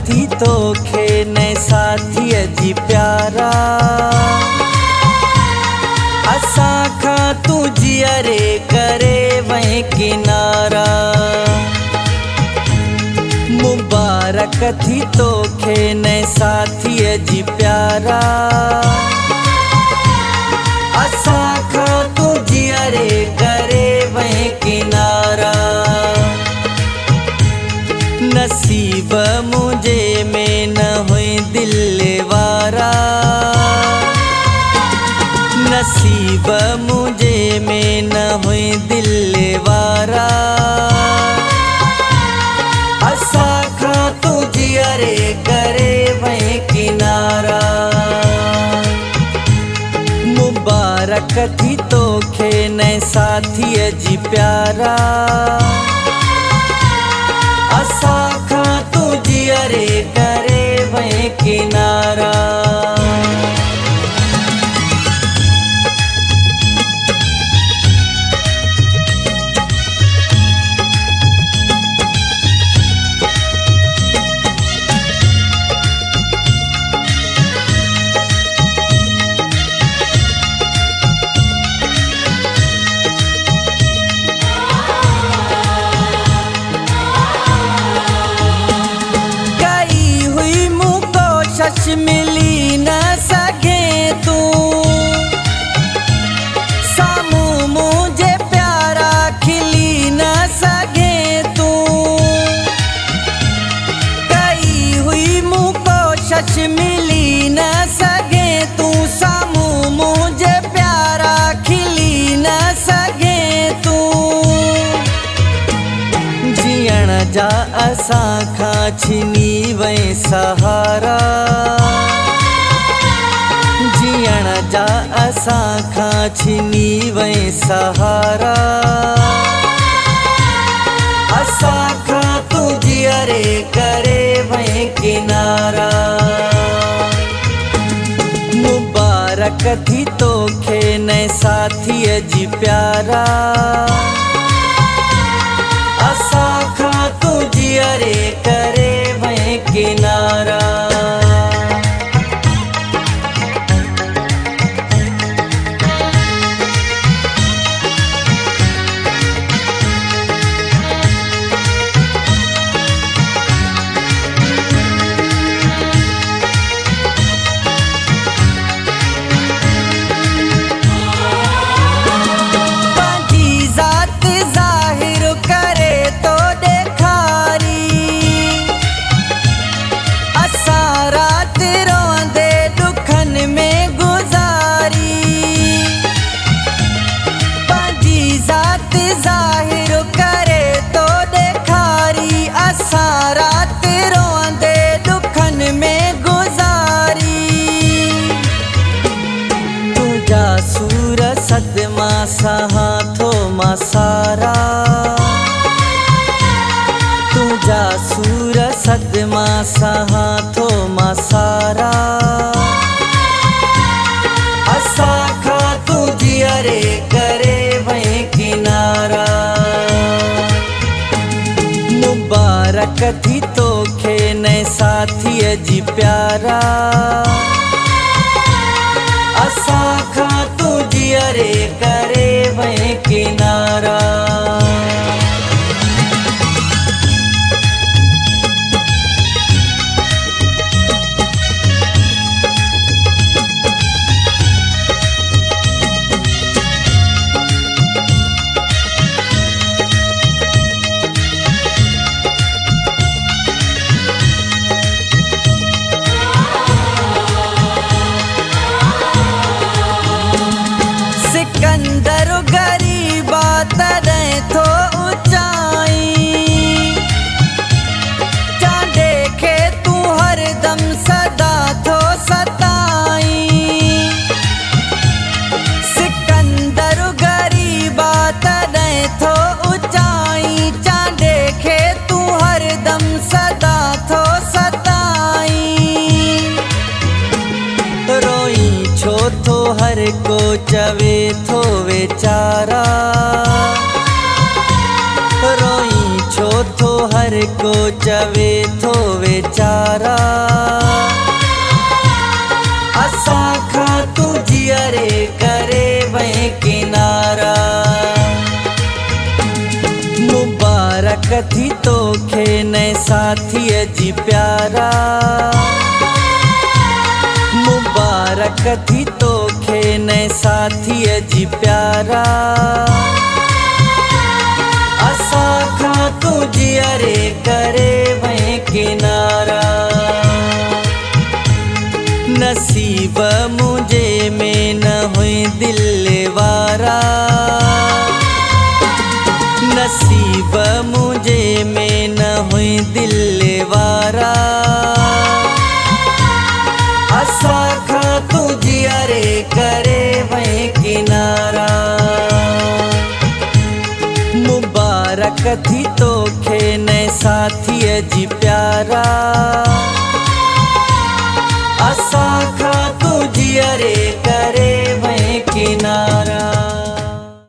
कथी तो खे न साथी जी प्यारा असा खा तू जियरे करे वहीं किनारा मुबारक थी तो खे न साथी जी प्यारा असा खा तू जियरे करे वहीं किनारा नसीब मुझे में न हुई दिल वारा नसीब मुझे में न हुई दिल वारा असा खा तू जियरे करे वहीं किनारा मुबारक थी तो खे न साथी जी प्यारा असा खा तू जियरे करे वहीं किनारा मिली न सके तू सामू मुझे प्यारा खिली न सके तू कई हुई मुकोशिश मिली न सके तू सामू मुझे प्यारा खिली न सके तू जियण जा असा खा छिनी वहीं सहारा जियण जा असा खा छिनी वहीं सहारा असा खा तू जियरे करे वहीं किनारा मुबारक थी तो खे न साथी जी प्यारा असा खा तू जियरे करे वहीं किनारा सदमा हाथों मासारा तुझा सूर सदमा हाथों मासारा असा खा तू जियरे करे वहीं किनारा मुबारक थी तो खे न साथी जी प्यारा असा खा तू जियरे करे वहीं किनारा सिकंदर गरीबा तरह थो ऊंचाई जा देखे तू हरदम सदा थो सताई सिकंदर गरीबा तरह थो ऊंचाई जा देखे तू हरदम सदा थो सताई रोई छो थो हर को चवे थो बेचारा रोई छो थो हर को चवे थो वेचारा असा खा तू जियरे करे वहीं किनारा मुबारक थी तोखे नए साथीअ जी प्यारा मुबारक थी तोखे नए साथीअ जी प्यारा असा खा तू जियरे करे वहीं किनारा नसीब मुझे में न हुई दिल वारा नसीब मुझे में न हुई दिल वारा असा खा तू जियरे करे वहीं किनारा मुबारक थी तोखे नए साथीअ जी प्यारा